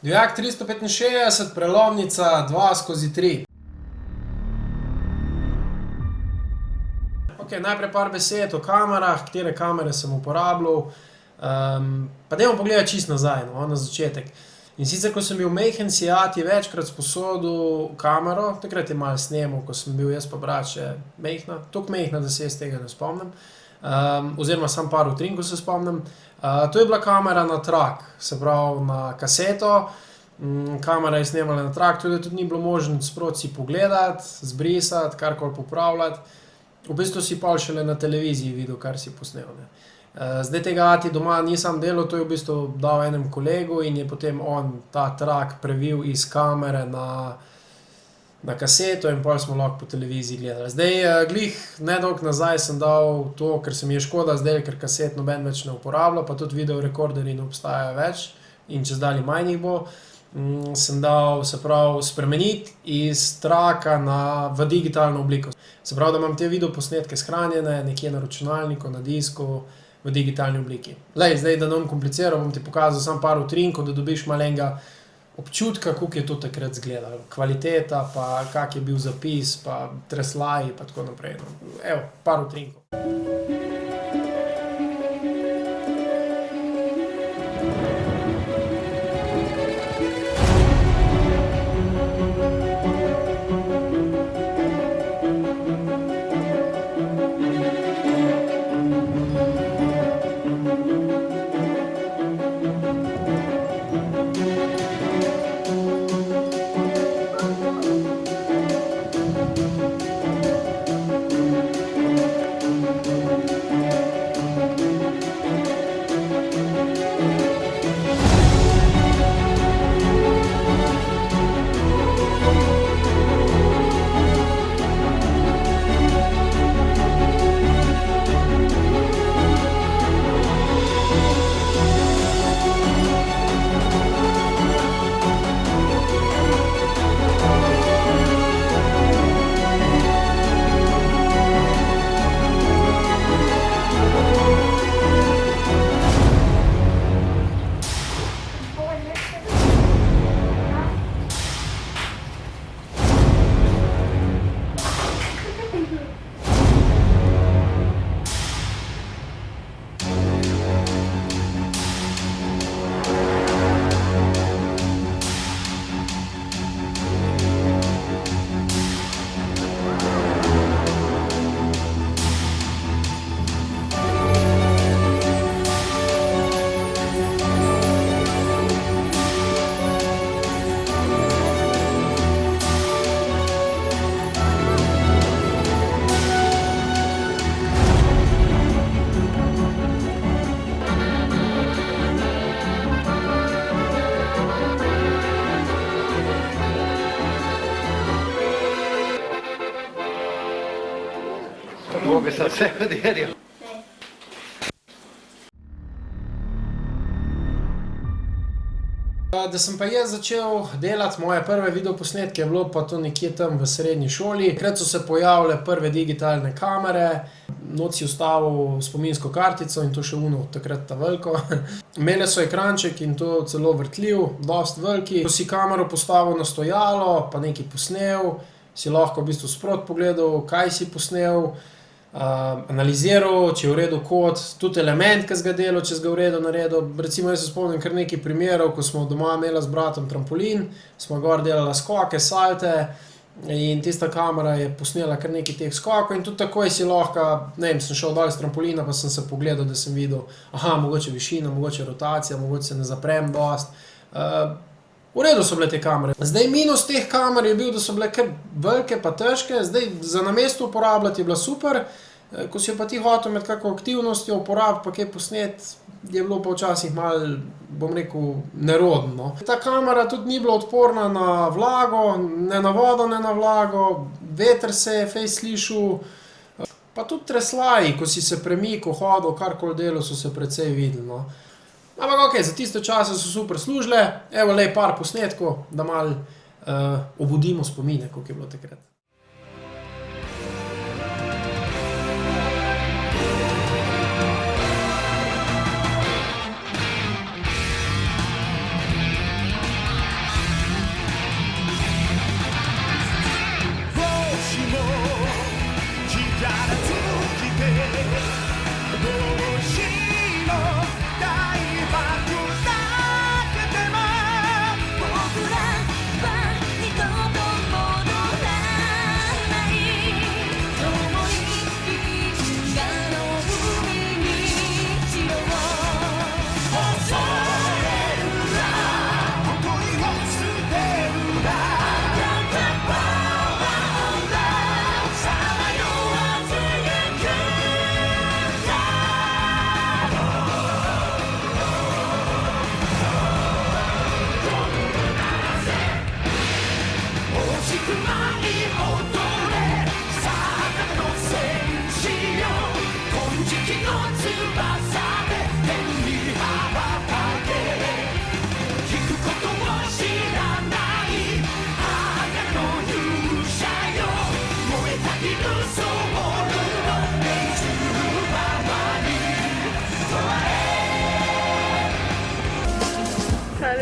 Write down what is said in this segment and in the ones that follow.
Divjak 365, prelomnica 2/3. Najprej par besed o kamerah, katere kamere sem uporabljal. Pa dajmo pogledati čisto nazaj, na začetek. In sicer, ko sem bil majhen, si ati večkrat sposodil kamero, takrat je malo snemal, ko sem bil jaz pa brat še majhna, toliko majhna, da se jaz tega ne spomnim. Oziroma samo par utrinkov se spomnim. To je bila kamera na trak, se pravi na kaseto. Kamera je snemala na trak, tudi ni bilo možno sproti si pogledati, zbrisati, karkoli popravljati. V bistvu si pol šele na televiziji videl, kar si posnel, ne. Zdaj tega ati doma nisem delal, to je v bistvu dal enemu kolegu in je potem on ta trak previl iz kamere na kaseto in pol smo lahko po televiziji gledali. Zdaj, glih nedolgo nazaj sem dal to, ker se mi je škoda zdaj, ker kaset noben več ne uporablja, pa tudi videorekorderji ne obstajajo več in čezdalje manj jih bo. Sem dal, se pravi, spremeniti iz traka v digitalno obliko. Se pravi, da imam te videoposnetke shranjene nekje na računalniku, na disku, v digitalni obliki. Zdaj, da ne bom kompliciral, bom ti pokazal samo par utrinkov, da dobiš malo enega občutka, kako je to takrat izgledalo. Kvaliteta, pa kak je bil zapis, pa tresljaji, pa tako naprej. Evo, par utrinkov. Kako bi se vse podelil? Da sem pa jaz začel delati moje prve videoposnetke, je bilo pa to nekje tam v srednji šoli. Takrat so se pojavile prve digitalne kamere, not si vstavil spominsko kartico in to še ono takrat ta veliko. Imele so ekranček in to celo vrtljiv, dosti velik. Ko si kamero postavil na stojalo, pa nekaj posnel, si lahko v bistvu sproti pogledal, kaj si posnel, analiziral, če je v redu kot, tudi element, ki si ga delal, če si ga v redu naredil. Recimo jaz se spomnim kar nekaj primerov, ko smo doma imeli z bratom trampolin, smo gor delali skoke, salte in tista kamera je posnela kar nekaj teh skokov in tudi takoj si lahko, ne vem, sem šel dol s trampolina, pa sem se pogledal, da sem videl, mogoče višina, mogoče rotacija, mogoče se ne zaprem dosti. V redu so bile te kamere. Zdaj minus teh kamer je bil, da so bile kar velike pa težke, zdaj za namesto uporabljati je bila super, ko si jo pa ti hotel med kako aktivnostjo uporabiti pa kaj posnet, je bilo pa včasih malo, bom rekel, nerodno. Ta kamera tudi ni bila odporna na vlago, ne na vodo, ne na vlago, veter se je fejst slišal, pa tudi tresljaji, ko si se premikal, hodil, karkoli delal, so se precej videli, no. Ampak okej, za tiste čase so super služile, evo lej par posnetkov, da malo obudimo spomine, kako je bilo takrat.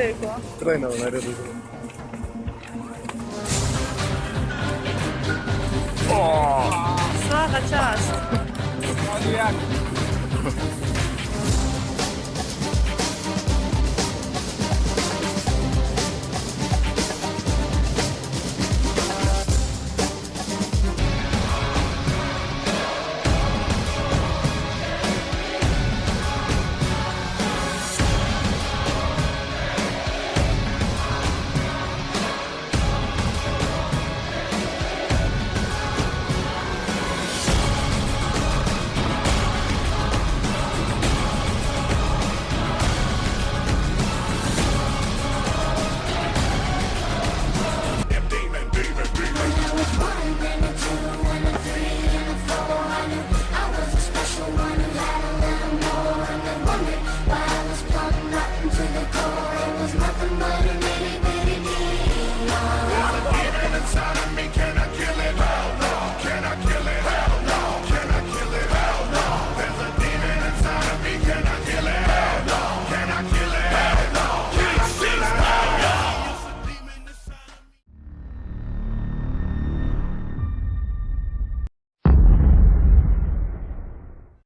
rekel? Trojno v naredu. Svaka čast.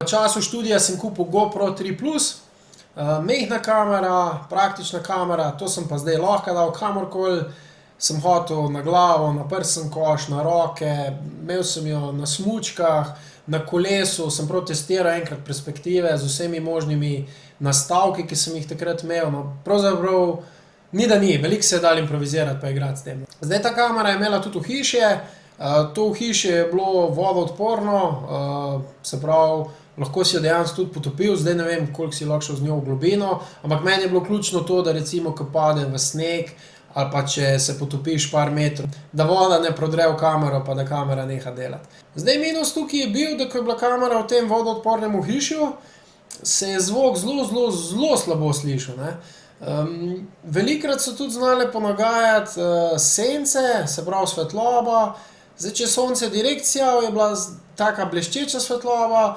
V času študija sem kupil GoPro 3 Plus, mehna kamera, praktična kamera, to sem pa zdaj lahko dal kamorkoli, sem hotel na glavo, na prsten koš, na roke, imel sem jo na smučkah, na kolesu, sem prav testiral enkrat perspektive z vsemi možnimi nastavki, ki sem jih takrat imel, no pravzaprav ni da ni, veliko se je dalo improvizirati pa igrati s tem. Zdaj ta kamera je imela tudi ohišje, to ohišje je bilo vodoodporno, se pravi, lahko si jo dejansko tudi potopil, zdaj ne vem, koliko si lahko šel z njo v globino, ampak meni je bilo ključno to, da recimo, ko pade v sneg ali pa če se potopiš par metrov, da voda ne prodre v kamero pa da kamera neha delati. Zdaj minus tukaj je bil, da ko je bila kamera v tem vodoodpornem ohišju, se je zvok zelo slabo slišal, ne. Velikokrat so tudi znale ponagajati sence, se pravi svetloba, zdaj če je sonce direkt sijalo, je bila taka bleščeča svetloba,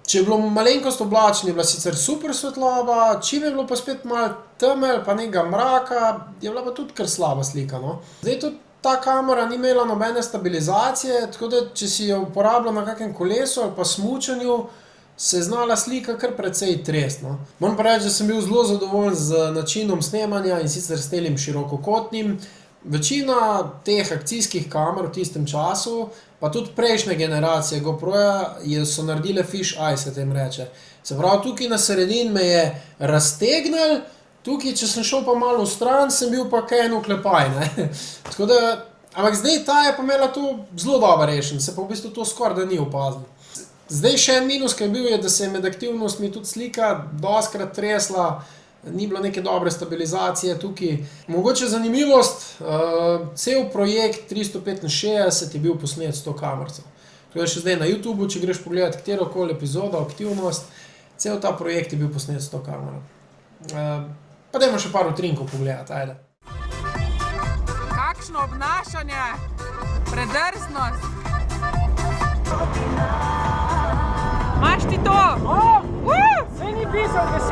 če je bilo malenkost oblačno, je bila sicer super svetloba, čim je bilo pa spet malo temelj pa nekega mraka, je bila pa tudi kar slaba slika, no. Zdaj tudi ta kamera ni imela nobene stabilizacije, tako da če si jo uporabljal na kakem kolesu ali pa smučanju, se je znala slika kar precej tresti, no. Moram pa reči, da sem bil zelo zadovoljen z načinom snemanja in sicer s tem širokokotnim. Večina teh akcijskih kamer v tistem času, pa tudi prejšnje generacije GoProja, so naredile fish eye, se tem reče. Se pravi, tukaj na sredini me je raztegnilo, tukaj, če sem šel pa malo vstran, sem bil pa kaj en oklepaj, ne. Tako da, ampak zdaj ta je pa imela to zelo dobro rešeno, se pa v bistvu to skoraj da ni opazilo. Zdaj še en minus, ki je bil, je, da se je med aktivnostmi tudi slika dostikrat tresla, ni bilo neke dobre stabilizacije tukaj. Mogoče zanimivost, cel projekt 365 je bil posnet s to kamerico. To je še zdaj na YouTubu, če greš pogledat katerokoli epizodo, aktivnost, cel ta projekt je bil posnet s to kamero. Pa dajmo še par utrinkov pogledati, ajde. Kakšno obnašanje, predrznost. Imaš ti to? Saj ni pisal 10.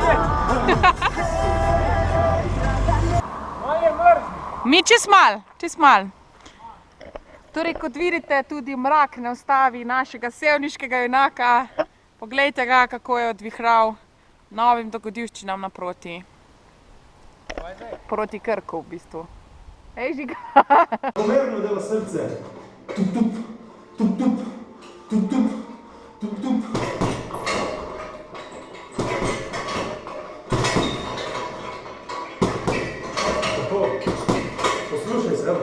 Malo je mrzlo. Mi čez mal. Torej, kot vidite, tudi mrak ne ustavi našega sevniškega junaka. Poglejte ga, kako je odvihral novim dogodivščinam naproti. Proti Krku, v bistvu. Ej, Žiga. Pomerno dela srce. Tup, tup, tup, tup, tup, tup, tup, tup. Tako, poslušaj se, evo.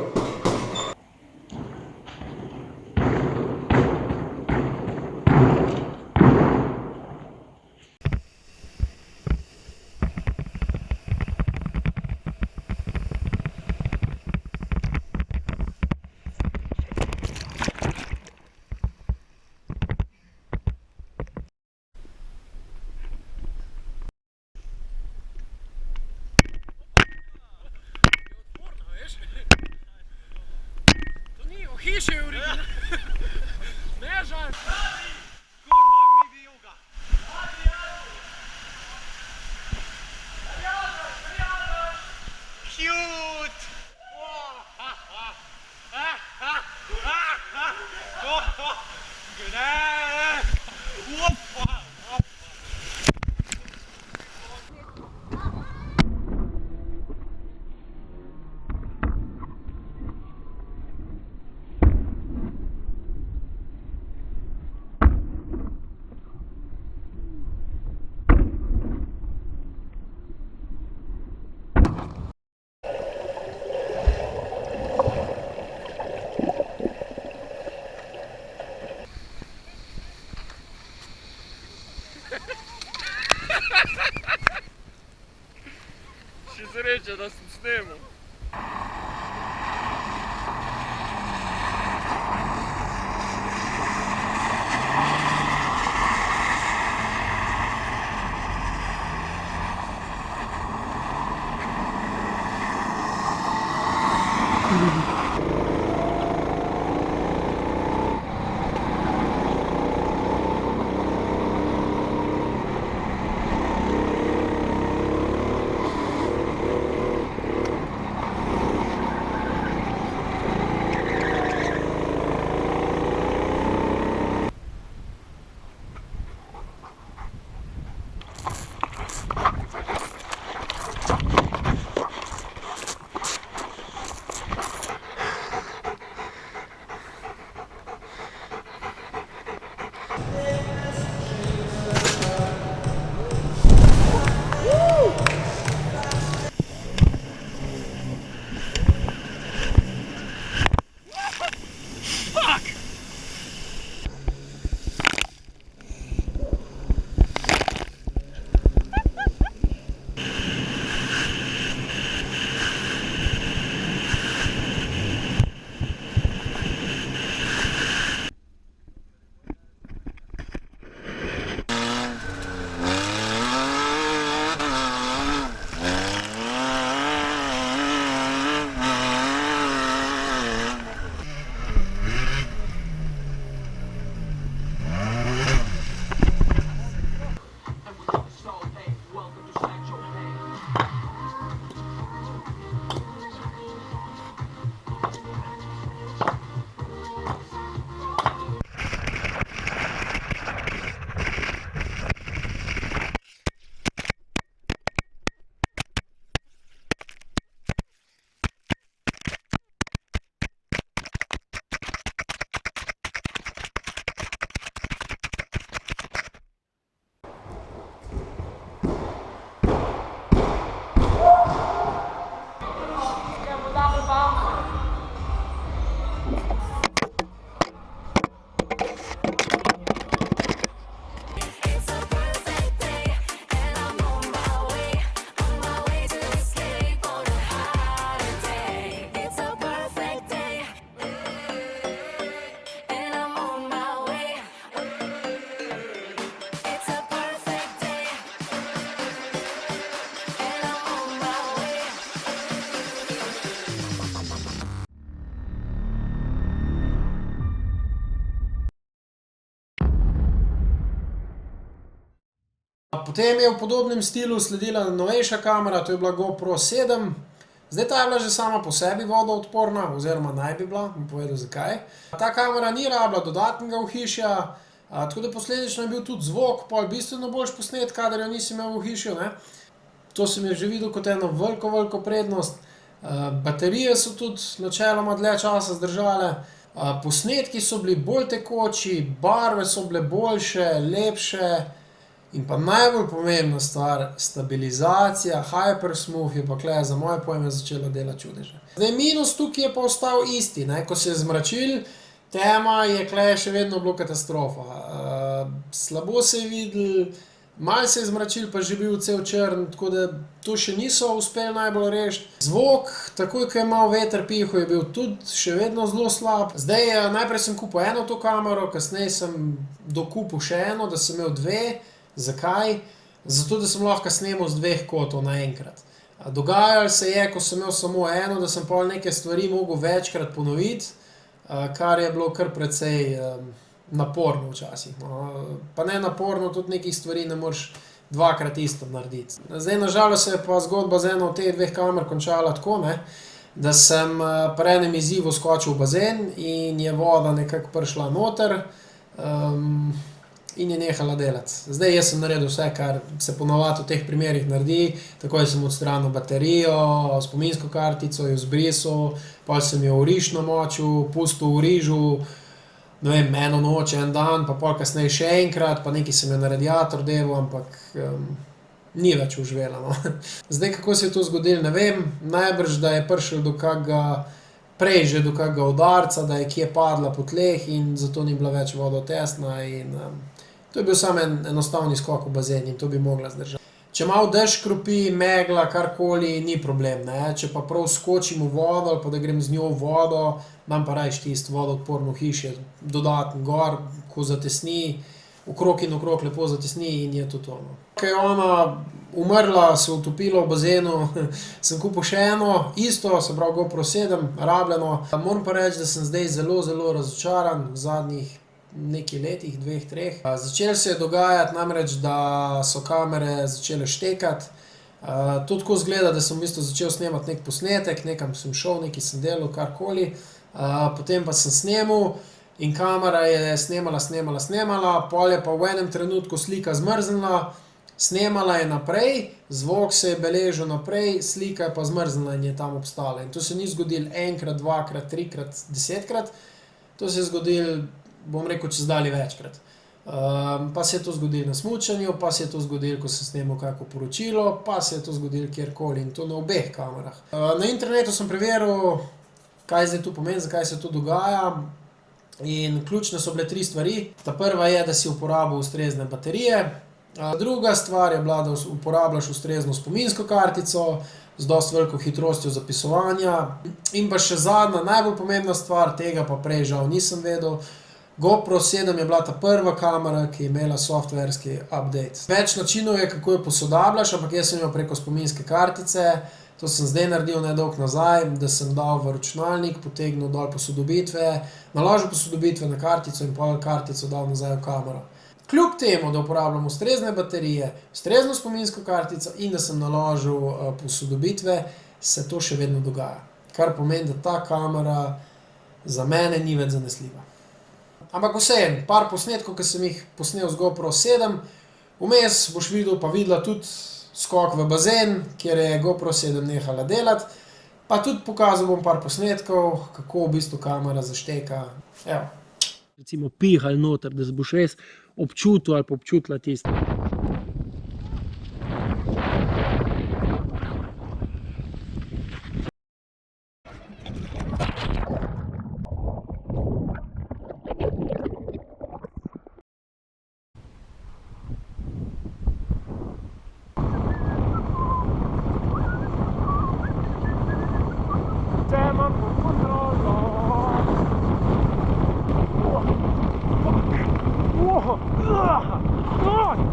reče, da sem snemal. Potem je v podobnem stilu sledila novejša kamera, to je bila GoPro 7. Zdaj ta je bila že sama po sebi vodoodporna, oziroma naj bi bila, bom povedal zakaj. Ta kamera ni rabila dodatnega ohišja, tako da posledično je bil tudi zvok pol bistveno boljši posnet, kadar jo nisi imel v ohišju, ne. To sem je že videl kot eno veliko prednost. Baterije so tudi načeloma dlje časa zdržale. Posnetki so bili bolj tekoči, barve so bile boljše, lepše. In pa najbolj pomembna stvar, stabilizacija, Hypersmooth je pa tule za moje pojme začela delati čudeže. Zdaj minus tukaj je pa ostal isti, ne, ko se je zmračil, tema je tule še vedno bilo katastrofa. Slabo se je videl, malo se je zmračil, pa že bil cel črn, tako da to še niso uspeli najbolj rešiti. Zvok, takoj ko je malo veter pihal, je bil tudi še vedno zelo slab. Zdaj, najprej sem kupil eno to kamero, kasneje sem dokupil še eno, da sem imel dve. Zakaj? Zato, da sem lahko snemal z dveh kotov naenkrat. Dogajalo se je, ko sem imel samo eno, da sem pol neke stvari mogel večkrat ponoviti, kar je bilo kar precej naporno včasih. Pa ne naporno, tudi nekih stvari ne moreš dvakrat isto narediti. Zdaj, na žalost se je pa zgodba z eno od teh dveh kamer končala tako, ne, da sem pri enem izzivu skočil v bazen in je voda nekako prišla noter. In je nehala delati. Zdaj, jaz sem naredil vse, kar se ponavadi v teh primerih naredi. Takoj sem odstranil baterijo, spominsko kartico, jo zbrisal, pol sem jo v riž namočil, pustil v rižu, ne vem, eno noč, en dan, pa pol kasneje še enkrat, pa nekaj sem jo na radiator delal, ampak ni več uživela, no. Zdaj, kako se je to zgodilo, ne vem. Najbrž, da je prišel do kakega, prej že do kakega udarca, da je kje padla po tleh in zato ni bila več vodotesna in to je bil samo enostavni skok v bazen in to bi mogla zdržati. Če malo dež kropi, megla, karkoli, ni problem, ne. Če pa prav skočim v vodo ali pa da grem z njo v vodo, imam pa rajši tisto vodoodporno hišje, dodaten gor, ko zatesni, okrog in okrog lepo zatesni in je to to, no. Ko je ona umrla, se utopila v bazenu, sem kupil še eno, isto, se pravi GoPro 7, rabljeno. Moram pa reči, da sem zdaj zelo, zelo razočaran v zadnjih nekaj letih, 2, 3. Začelo se je dogajati namreč, da so kamere začele štekati. To tako izgleda, da sem v bistvu začel snemati neki posnetek, nekam sem šel, nekaj sem delal, karkoli. Potem pa sem snemal in kamera je snemala, pol je pa v enem trenutku slika zmrznila, snemala je naprej, zvok se je beležil naprej, slika je pa zmrznila in je tam obstala. In to se ni zgodilo enkrat, dvakrat, trikrat, 10-krat. To se je zgodilo, bom rekel, čez dalje večkrat. Pa se je to zgodilo na smučanju, pa se je to zgodilo, ko sem snemal kako poročilo, pa se je to zgodilo kjerkoli in to na obeh kamerah. Na internetu sem preveril, kaj zdaj to pomeni, zakaj se to dogaja. In ključne so bile 3 stvari. Ta prva je, da si uporabil ustrezne baterije. Druga stvar je bila, da uporabljaš ustrezno spominsko kartico z dosti veliko hitrostjo zapisovanja. In pa še zadnja, najbolj pomembna stvar, tega pa prej žal nisem vedel. GoPro 7 je bila ta prva kamera, ki je imela softverski update. Več načinov je, kako jo posodabljaš, ampak jaz sem jo preko spominske kartice. To sem zdaj naredil nedolgo nazaj, da sem dal v računalnik, potegnil dol posodobitve, naložil posodobitve na kartico in pol kartico dal nazaj v kamero. Kljub temu, da uporabljam ustrezne baterije, ustrezno spominsko kartico in da sem naložil posodobitve, se to še vedno dogaja. Kar pomeni, da ta kamera za mene ni več zanesljiva. Ampak vseeno, par posnetkov, ki sem jih posnel z GoPro 7, vmes boš videl pa videla tudi skok v bazen, kjer je GoPro 7 nehala delati, pa tudi pokazal bom par posnetkov, kako v bistvu kamera zašteka. Evo. Recimo pihali noter, da boš res občutil ali pa občutila tisto.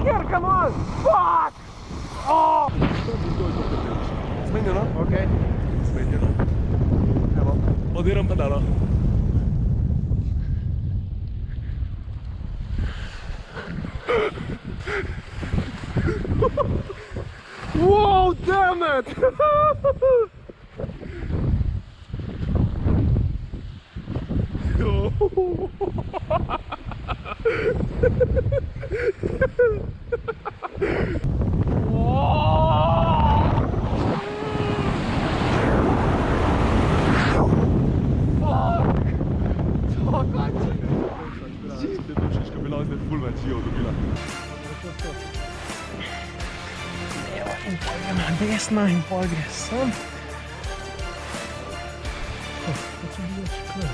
Kjer kanal? Fuck! Zmenjeno? Ok. Zmenjeno. Evo. Odiram pedala. Wow, damn it! In pol gre na desno in pol gre sem. To je bilo še kar.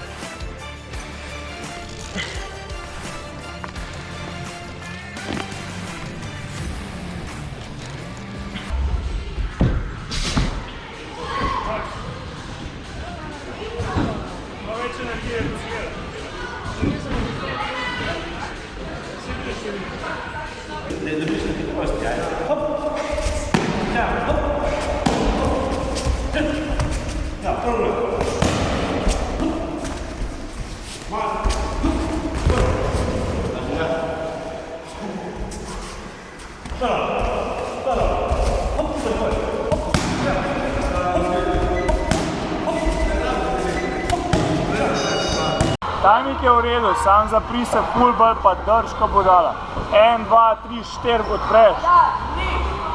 Tajnik je v redu, sam zapri se ful bolj pa drž, ko bo dala. 1, 2, 3, 4 odpreš.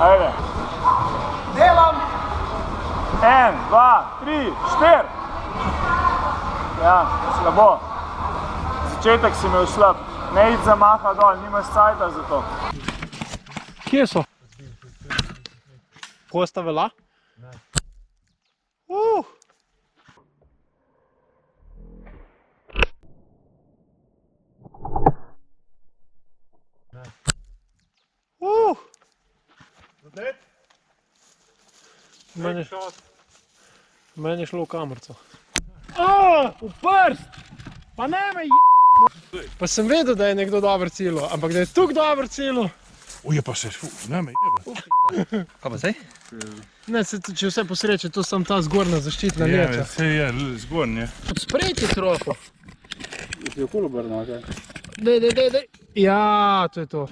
Ajde. Delam! 1, 2, 3, 4. Ja, slabo. Začetek si imel slab. Ne id zamaha dol, nimaš cajta za to. Kje so? Kosta vela? Ne. Odlet. Meni je šlo v kamerco. V prst! Pa ne me je! Pa sem vedel, da je nekdo dober cilil, ampak da je tukaj dober cilil. Uje pa se, ne me jebe. Kaj pa zdaj? Ne, če vse posreče, to sem ta zgornja zaščitna leča. Vse je zgornje. Sprejti troho. Je okolo obrnil, kaj? Dej. Ja, to je to.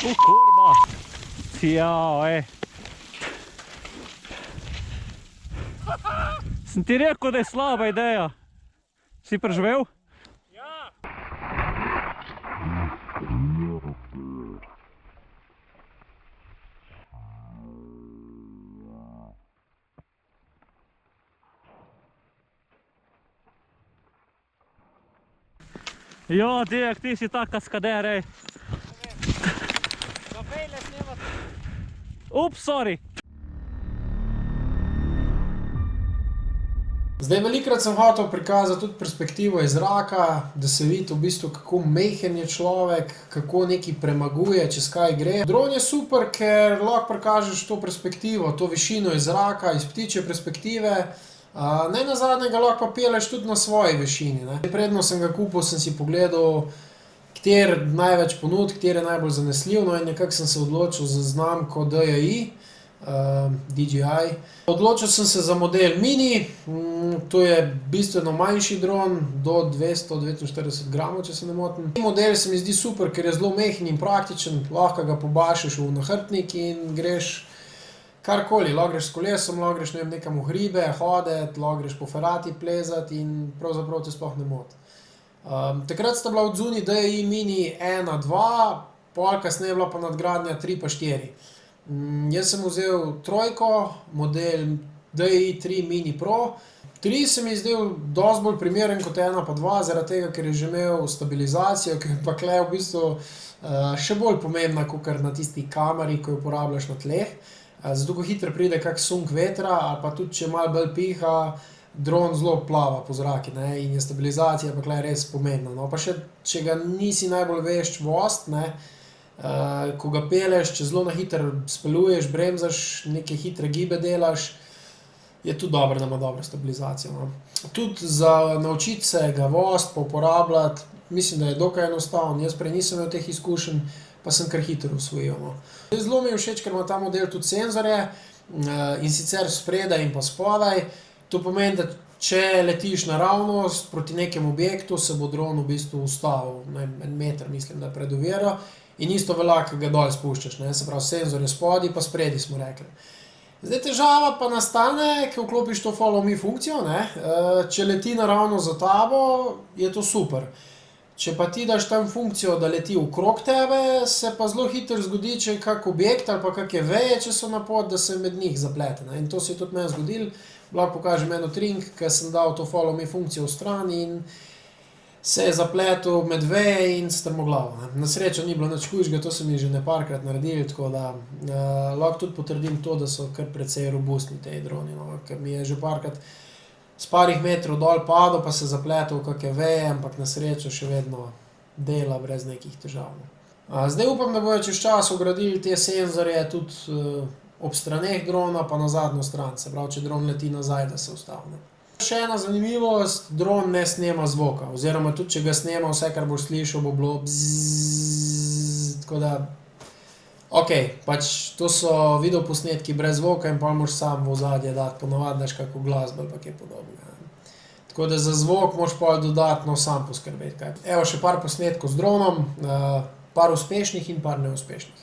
Kurba! Jao, Sem ti rekel, da je slaba ideja. Si preživel? Ja! Jo, Dijak, ti si tak kaskader, ej. Ups, sorry. Zdaj, velikrat sem hotel prikazati tudi perspektivo iz zraka, da se vidi v bistvu, kako majhen je človek, kako nekaj premaguje, čez kaj gre. Dron je super, ker lahko prikažeš to perspektivo, to višino iz zraka, iz ptičje perspektive. Ne nazadnje ga lahko pelješ tudi na svoji višini. Predno sem ga kupil, sem si pogledal, kjer največ ponud, kjer je najbolj zanesljiv, no in nekako sem se odločil za znamko DJI. Odločil sem se za model Mini, to je bistveno manjši dron, do 249 gramov, če se ne motim. Model se mi zdi super, ker je zelo majhen in praktičen, lahko ga pobašiš v nahrbtnik in greš karkoli, lahko greš s kolesom, lahko greš nekam v hribe, hoditi, lahko greš po ferati plezati in pravzaprav te sploh ne moti. Takrat sta bila odzuni DJI Mini 1, 2, pol kasneje je bila pa nadgradnja 3 pa 4. Jaz sem vzel trojko, model DJI 3 Mini Pro. 3 se mi je zdel dosti bolj primeren kot 1 pa 2, zaradi tega, ker je že imel stabilizacijo, ki je pa kle v bistvu še bolj pomembna, kot na tisti kameri, ko jo uporabljaš na tleh. Zato, ko hitro pride kak sunk vetra, ali pa tudi, če malo bolj piha, dron zelo plava po zraki, in je stabilizacija pa kle res pomembna. No, pa še, če ga nisi najbolj vešč vozt, ko ga peleš, če zelo na hitro speljuješ, bremzaš, neke hitre gibe delaš, je tudi dobro, da ima dobro stabilizacijo. No. Tudi za naučiti se ga vozt, pa uporabljati, mislim, da je dokaj enostavno. Jaz prej nisem imel teh izkušenj, pa sem kar hitro usvojil. No. Zelo mi je všeč, ker ima ta model tudi senzorje, in sicer spredaj in pa spodaj. To pomeni, da če letiš naravnost proti nekem objektu, se bo dron v bistvu ustavil, 1 meter, mislim, da pred oviro. In isto velja, ko ga dol spuščaš, se pravi senzor je spodaj, pa spredi smo rekli. Zdaj težava pa nastane, ko vklopiš to follow me funkcijo, če leti naravno za tabo, je to super. Če pa ti daš tam funkcijo, da leti okrog tebe, se pa zelo hitro zgodi, če je kak objekt ali pa kakje veje, če so na pot, da se med njih zaplete. In to se je tudi meni zgodilo. Lahko pokažem eno trink, ker sem dal to follow me funkcijo v strani in se je zapletel med veje in strmoglavo. Na srečo ni bilo nič hujšega, to so mi že neparkrat naredili, tako da lahko tudi potrdim to, da so kar precej robustni te droni, ker mi je že parkrat s parih metrov dol padel, pa se zapletel v kakje veje, ampak na srečo še vedno dela brez nekih težav. Zdaj upam, da bojo čez čas vgradili te senzorje tudi ob straneh drona, pa na zadnjo stran, se pravi, če dron leti nazaj, da se ustavi. Še ena zanimivost, dron ne snema zvoka, oziroma tudi, če ga snema, vse, kar boš slišal, bo bilo bzzzzz, tako da, pač to so videoposnetki brez zvoka in pa moraš sam v ozadje dati, ponavadi daš kako glasbo ali pa kaj podobnega. Tako da za zvok moraš pa dodatno sam poskrbeti. Evo še par posnetkov z dronom, par uspešnih in par neuspešnih.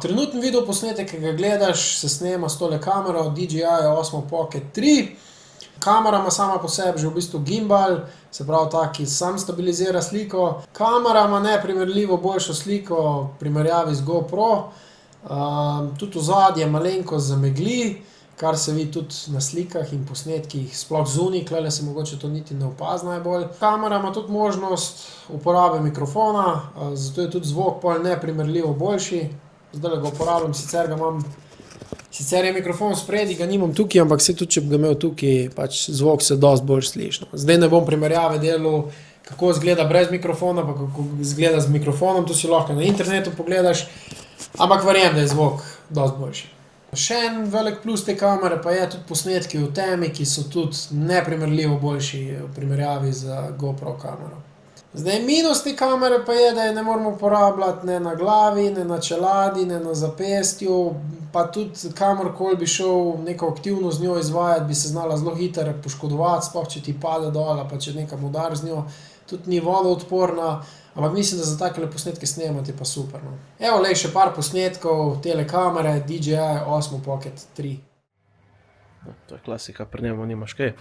Trenutni video posnetek, ki ga gledaš, se snema s tole kamero DJI Osmo Pocket 3. Kamera ima sama po sebi že v bistvu gimbal, se pravi tak, ki sam stabilizira sliko. Kamera ima neprimerljivo boljšo sliko v primerjavi z GoPro. Tudi ozadje malenkost zamegli, kar se vidi tudi na slikah in posnetkih, sploh zunaj, tukaj se mogoče to niti ne opazi najbolj. Kamera ima tudi možnost uporabe mikrofona, zato je tudi zvok pol neprimerljivo boljši. Zdaj ga uporabljam, sicer je mikrofon spredi, ga nimam tukaj, ampak se tudi, če bi ga imel tukaj, pač zvok se dosti bolj sliši. Zdaj ne bom primerjave delal, kako izgleda brez mikrofona, pa kako izgleda z mikrofonom, to si lahko na internetu pogledaš, ampak verjamem, da je zvok dosti boljši. Še en velik plus te kamere pa je tudi posnetki v temi, ki so tudi neprimerljivo boljši v primerjavi z GoPro kamero. Zdaj, minus te kamere pa je, da je ne moremo uporabljati ne na glavi, ne na čeladi, ne na zapestju, pa tudi kamorkoli bi šel neko aktivno z njo izvajati, bi se znala zelo hitro poškodovati, sploh če ti pade dol, pa če nekam udar z njo, tudi ni vodoodporna, ampak mislim, da za takele posnetke snemati pa super. No. Evo, lej, še par posnetkov tele kamere DJI Osmo Pocket 3. To je klasika, pri njemu nimaš kaj.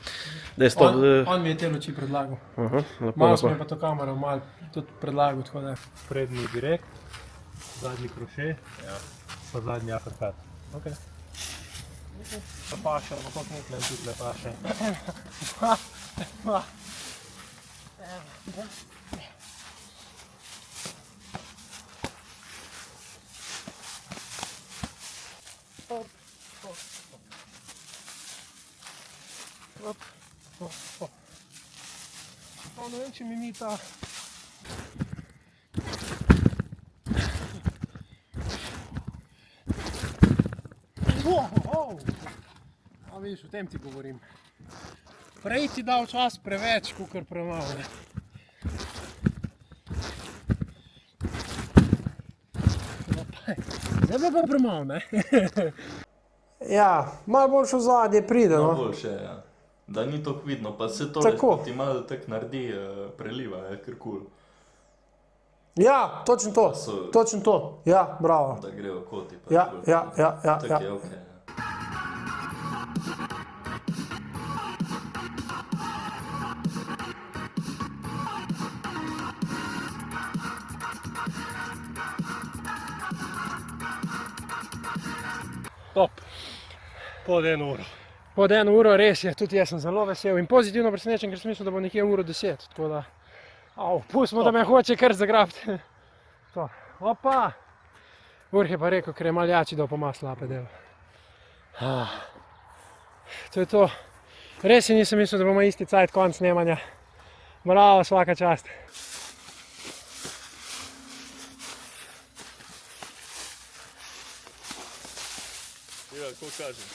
On mi je te luči predlagal. Malo mi je pa to kamero malo tudi predlagal, tako da. Prednji direkt, zadnji kroše, pa zadnji uppercut. Ok. Pa paše, pa koliko nekaj tudi le paše. Ne vem, če mi ni ta... A vidiš, o tem ti govorim. Prej ti dal čas preveč, kakor premalo. Zdaj pa premalo, ne? Ja, malo boljše ozadje pride, no. Boljše, ja. Da ni toliko vidno, pa se to ti malo tak naredi, preliva, je kar kul. Ja, točno to, točno to, ja, bravo. Da grejo koti. Ja. Tak je okej. Top. Pod 1 uro. Pod 1 uro, res je, tudi jaz sem zelo vesel in pozitivno presenečen, ker sem mislil, da bo nekje 1:10, tako da... Pustimo, da me hoče kar zagrabiti. Opa! Urh je pa rekel, ker je malo jači, da bo malo slabe delo. To je to. Res si nisem mislil, da bomo isti cajt konc snemanja. Bravo, svaka čast. Ja, kako kažem.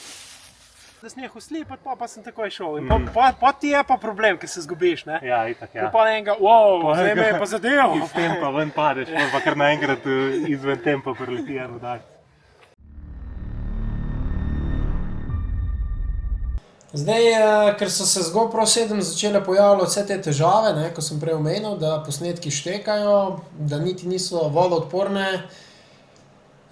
Da sem nehal slipati, pa sem takoj šel. In pa ti je pa problem, ker se zgubiš, ne? Ja, itak, ja. Pa enega, zdaj me je pa zadev. Iz tempa ven padeš, pa kar naenkrat izven tempa preleti en udar. Zdaj, ker so se z GoPro 7 začele pojavljati vse te težave, ko sem prej omenil, da posnetki štekajo, da niti niso vodoodporne,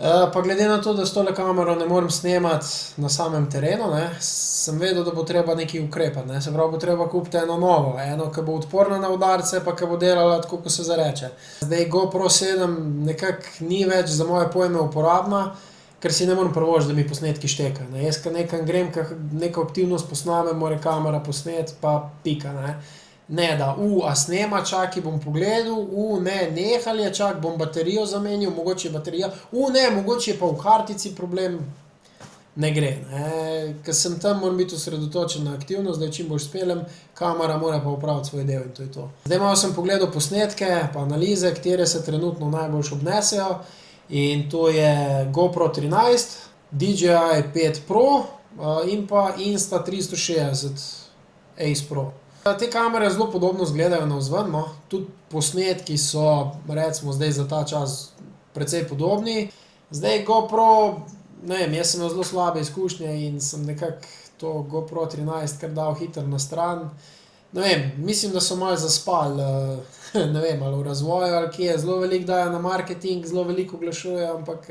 pa glede na to, da s tole kamero ne morem snemati na samem terenu, sem vedel, da bo treba nekaj ukrepati. Se pravi, bo treba kupiti eno novo, eno, ki bo odporna na udarce, pa ki bo delala tako, kot se zareče. Zdaj, GoPro 7 nekako ni več za moje pojme uporabna, ker si ne morem privoščiti, da mi posnetki štekajo. Jaz, ko nekam grem, neko aktivnost posnamem, mora kamera posnet, pa pika. Ne da, a snema, čakaj, bom pogledal, ne, nehal je, čak, bom baterijo zamenil, mogoče je baterija, ne, mogoče je pa v kartici problem, ne gre. Ker sem tam, moram biti osredotočen na aktivnost, da čim bolj speljem, kamera mora pa upraviti svoj del in to je to. Zdaj malo sem pogledal posnetke, pa analize, katere se trenutno najboljš obnesejo in to je GoPro 13, DJI 5 Pro in pa Insta360 Ace Pro. Te kamere zelo podobno izgledajo navzven, tudi posnetki so, recimo, zdaj za ta čas precej podobni. Zdaj GoPro, ne vem, jaz sem imel zelo slabe izkušnje in sem nekako to GoPro 13 kar dal hitro na stran. Ne vem, mislim, da so malo zaspali, ne vem, ali v razvoju ali kje, zelo veliko dajo na marketing, zelo veliko oglašujejo, ampak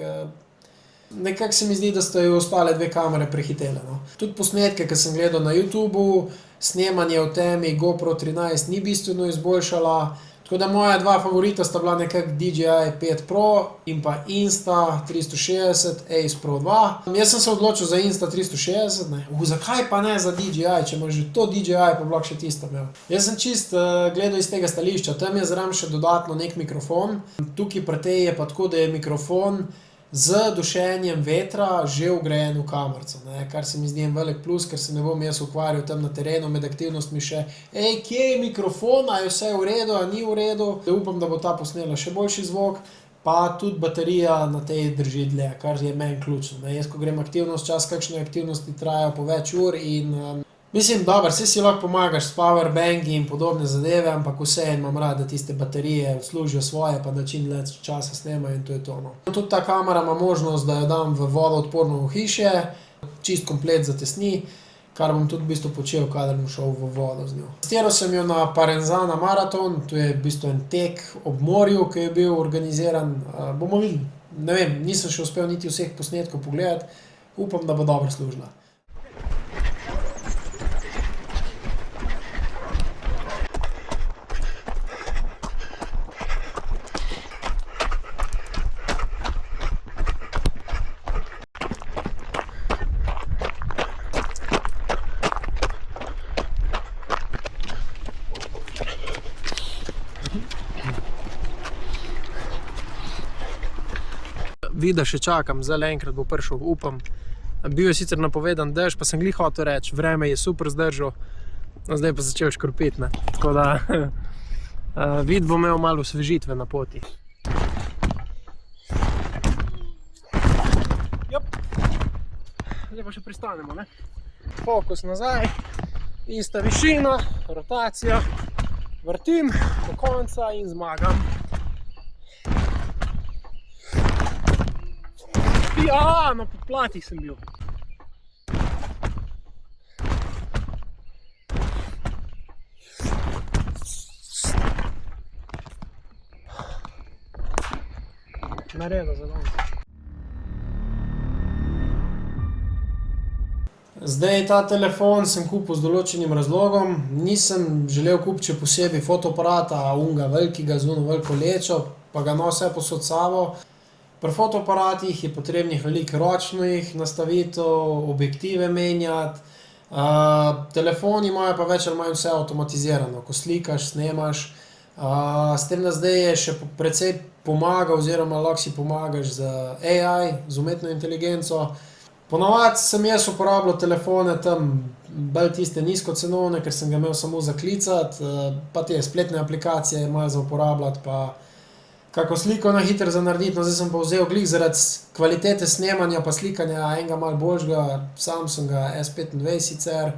Nekako se mi zdi, da sta jo ostale dve kamere prehitele. No. Tudi posnetke, ki sem gledal na YouTubu, snemanje v temi GoPro 13 ni bistveno izboljšala. Tako da moja dva favorita sta bila nekako DJI 5 Pro in pa Insta360 Ace Pro 2. Jaz sem se odločil za Insta360, ne. Zakaj pa ne za DJI, če imaš že to DJI, pa bi lahko še tisto imel. Jaz sem čist gledal iz tega stališča, tam je zraven še dodatno nek mikrofon. Tukaj pri tej je pa tako, da je mikrofon z dušenjem vetra že vgrajen v kamerco, ne, kar se mi zdi en velik plus, ker se ne bom jaz ukvarjal tam na terenu med aktivnostmi še, kje je mikrofon, a je vse v redu, a ni v redu. Upam, da bo ta posnela še boljši zvok, pa tudi baterija na tej drži dlje, kar je meni ključno, ne. Jaz, ko grem aktivnost, čas kakšne aktivnosti trajajo po več ur in mislim, dobro, saj si lahko pomagaš s powerbanki in podobne zadeve, ampak vseeno imam rad, da tiste baterije služijo svoje, pa da čim dlje časa snemajo in to je to, no. Tudi ta kamera ima možnost, da jo dam v vodoodporno ohišje, čist komplet zatesni, kar bom tudi v bistvu počel, kadar bom šel v vodo z njo. Testiral sem jo na Parenzana maraton, to je v bistvu en tek ob morju, ki je bil organiziran, bomo videli. Ne vem, nisem še uspel niti vseh posnetkov pogledati, upam, da bo dobro služila. Vida še čakam, zdaj enkrat bo prišel, upam. Bil je sicer napovedan dež, pa sem glih hotel reči, vreme je super zdržal, zdaj pa začel škropiti, ne. Tako da vid bo imel malo osvežitve na poti. Zdaj pa še pristanemo, ne. Fokus nazaj, ista višina, rotacija, vrtim do konca in zmagam. Ja, na podplatih sem bil. Naredil za danes. Zdaj ta telefon sem kupil z določenim razlogom. Nisem želel kupiti še posebej fotoaparata, unga velikega, z uno veliko lečo, pa ga nosim vse posod s sabo. Pri fotoaparatih je potrebnih veliko ročnih nastavitev, objektive menjati. Telefoni imajo pa več ali manj vse avtomatizirano, ko slikaš, snemaš. S tem, da zdaj je še precej pomaga oziroma lahko si pomagaš z AI, z umetno inteligenco. Ponavadi sem jaz uporabljal telefone tam bolj tiste nizkocenovne, ker sem ga imel samo za klicati, pa te spletne aplikacije imajo za uporabljati, pa kako sliko na hitro za narediti, no zdaj sem pa vzel glih zaradi kvalitete snemanja pa slikanja enega malo boljšega Samsunga S25 sicer.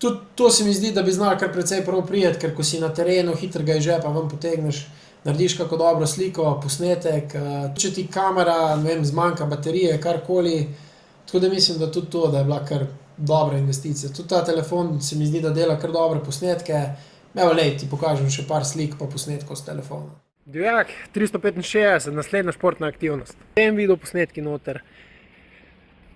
Tudi to se mi zdi, da bi znal kar precej prav prijeti, ker ko si na terenu, hitro ga iz žepa ven potegneš, narediš kako dobro sliko, posnetek, če ti kamera, ne vem, zmanjka baterije, karkoli, tako da mislim, da tudi to, da je bila kar dobra investicija. Tudi ta telefon se mi zdi, da dela kar dobre posnetke. Evo, lej, ti pokažem še par slik pa posnetkov s telefona. Divjak 365, naslednja športna aktivnost. V tem video posnetki noter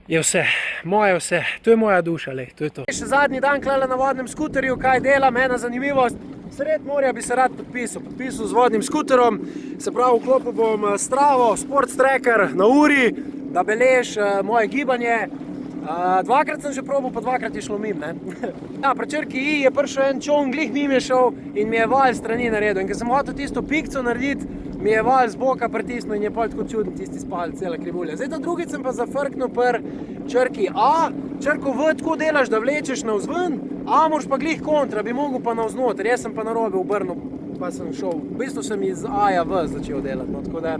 je vse, moje vse, to je moja duša, lej, to je to. Še zadnji dan klele na vodnem skuterju, kaj delam, ena zanimivost. Sred morja bi se rad podpisal z vodnim skuterom, se pravi, vklopil bom Stravo, Sports Tracker na uri, da belež moje gibanje. Dvakrat sem že probal, pa dvakrat je šlo mimo, ne. Ja, pri črki I je prišel en čoln, glih mimo je šel in mi je val strani naredil. In ker sem hotel tisto pikco narediti, mi je val z boka pritisnil in je pol tako čudno tisti spal, cela krivulja. Zdaj ta drugič sem pa zafrknil pri črki A, črko V tako delaš, da vlečeš navzven, A moraš pa glih kontra, bi mogel pa navznoter, jaz sem pa narobe obrnil, pa sem šel. V bistvu sem iz A-ja V začel delati, no, tako da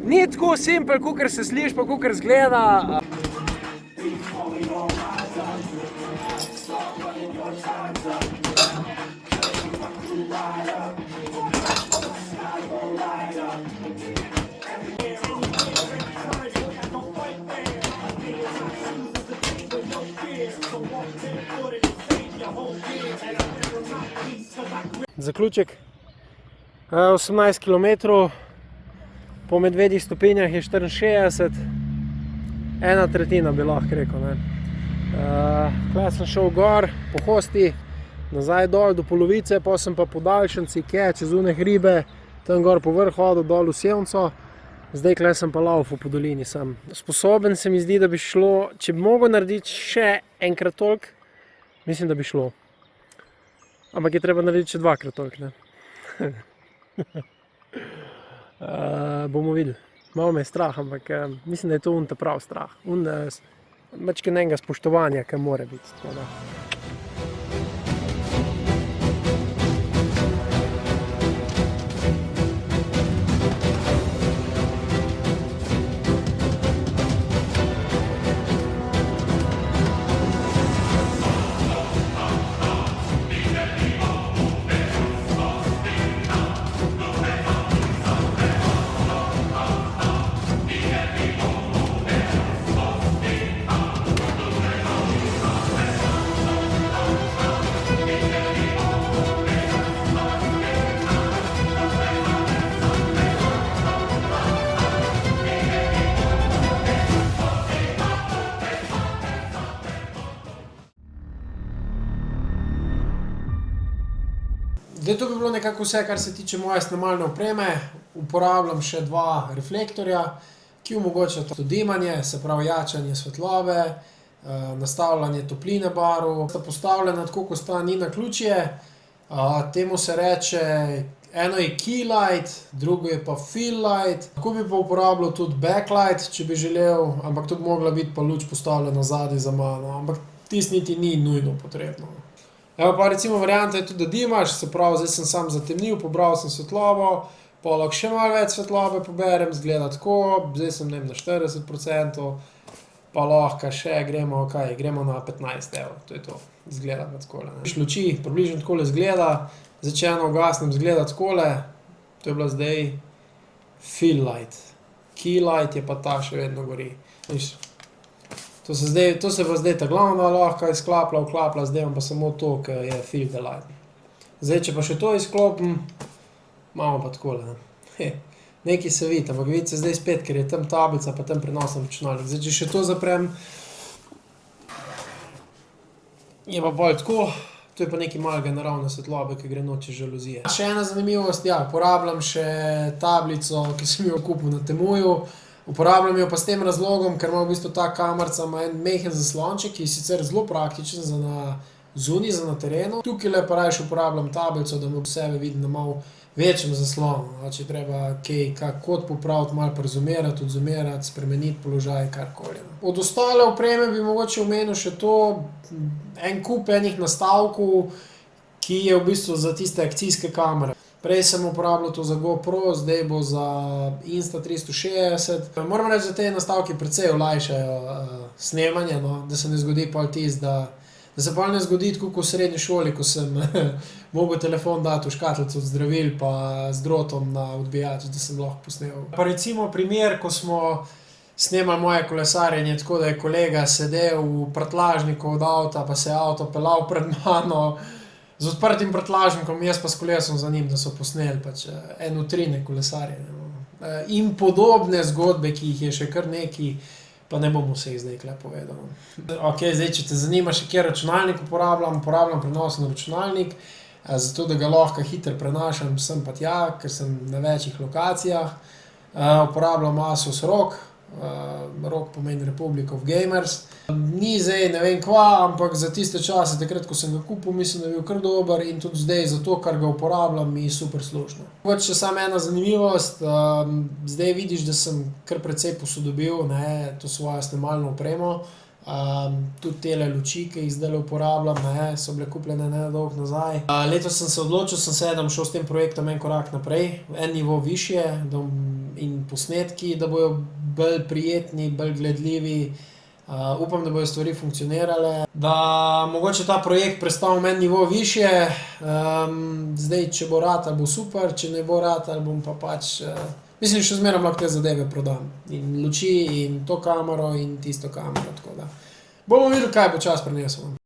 ni tako simpel, kakor se sliši, pa kakor zgleda. Zaključek 18 km, po medvedjih stopinjah je 64, 1/3 bi lahko rekel. Tukaj sem šel gor po hosti, nazaj dol do polovice, pa sem pa po daljšanci čez une hribe, tam gor po vrh hodil dol v Sevnico. Zdaj tukaj sem pa laufal po dolini sem. Sposoben se mi zdi, da bi šlo, če bi mogel narediti še enkrat toliko, mislim, da bi šlo. Ampak je treba narediti še 2-krat toliko, ne? Bomo videli. Malo me je strah, ampak mislim, da je to ta prav strah. Mačke enega spoštovanja, kaj mora biti. Tako da. Zdaj, to bi bilo nekako vse, kar se tiče moje snemalne opreme. Uporabljam še 2 reflektorja, ki omogočata dimanje, se pravi jačanje svetlobe, nastavljanje topline barv. Sta postavljena tako, ko sta ni naključje. Temu se reče, eno je key light, drugo je pa fill light. Lahko bi pa uporabljal tudi backlight, če bi želel, ampak to bi mogla biti pa luč postavljena zadaj za mano. Ampak tisto niti ni nujno potrebno. Evo pa recimo varianta je tudi, da dimaš, se pravi, zdaj sem sam zatemnil, pobral sem svetlobo, pa lahko še malo več svetlobe poberem, zgleda tako, zdaj sem na 40%, pa lahko še gremo na 15, evo, to je to, zgleda pa takole. Luči približno takole zgleda, zdaj če eno ugasnem, zgleda takole, to je bila zdaj fill light, key light je pa ta še vedno gori. To se pa zdaj ta glavna lahko izklapla, vklapla, zdaj pa samo to, ki je fill the light. Zdaj, če pa še to izklopim, imamo pa takole. Nekaj se vidi, ampak vidi se zdaj spet, ker je tam tablica, pa tam prenosen računalnik. Zdaj, če še to zaprem, je pa bolj tako, to je pa nekaj malega naravne svetlobe, ki gre noč čez žaluzije. Še ena zanimivost, ja, uporabljam še tablico, ki sem jo kupil na Temuju. Uporabljam jo pa s tem razlogom, ker ima v bistvu ta kamarca en mehen zaslonček, ki je sicer zelo praktičen za zunaj, za na terenu. Tukaj pa raje uporabljam tablico, da mu sebe vidim na malo večjem zaslonu. Če treba kaj kot popraviti, malo prezumirati, odzumirati, spremeniti položaj, karkoli. Od ostale opreme bi mogoče omenil še to, en kup enih nastavkov, ki je v bistvu za tiste akcijske kamere. Prej sem uporabljal to za GoPro, zdaj bo za Insta360. Moram reči, da te nastavki precej olajšajo snemanje, da se ne zgodi pol tisto, da se pol ne zgodi tako kot v srednji šoli, ko sem mogel telefon dati v škatlico od zdravil pa z drotom na odbijač, da sem lahko posnel. Pa recimo primer, ko smo snemali moje kolesarjenje, tako da je kolega sedel v prtljažniku od avta, pa se je avto peljal pred mano, z odprtim prtljažnikom, jaz pa s kolesom za njim, da so posneli pač en utrinek kolesarjenja. In podobne zgodbe, ki jih je še kar nekaj, pa ne bom vseh zdaj tukaj povedal. Ok, zdaj, če te zanima še kje računalnik uporabljam prenosen računalnik, zato da ga lahko hitro prenašam sem pa tja, ker sem na večjih lokacijah. Uporabljam Asus ROG, ROG pomeni Republic of Gamers. Ni zdaj ne vem kva, ampak za tiste čase, takrat, ko sem ga kupil, mislim, da je bil kar dober in tudi zdaj za to, kar ga uporabljam, mi je super služno. Še samo ena zanimivost, zdaj vidiš, da sem kar precej posodobil to svojo snemalno opremo. Tudi tele luči, ki jih zdaj uporabljam, so bile kupljene nedolgo nazaj. Letos sem se odločil, da bom šel s tem projektom en korak naprej, en nivo višje in posnetki, da bojo bolj prijetni, bolj gledljivi. Upam, da bojo stvari funkcionirale, da mogoče ta projekt predstavim en nivo višje. Zdaj, če bo ratal, bo super, če ne bo ratal, bom pa pač, mislim, še zmeraj lahko te zadeve prodam. In luči, in to kamero, in tisto kamero, tako da. Bomo videli, kaj bo čas prinesel.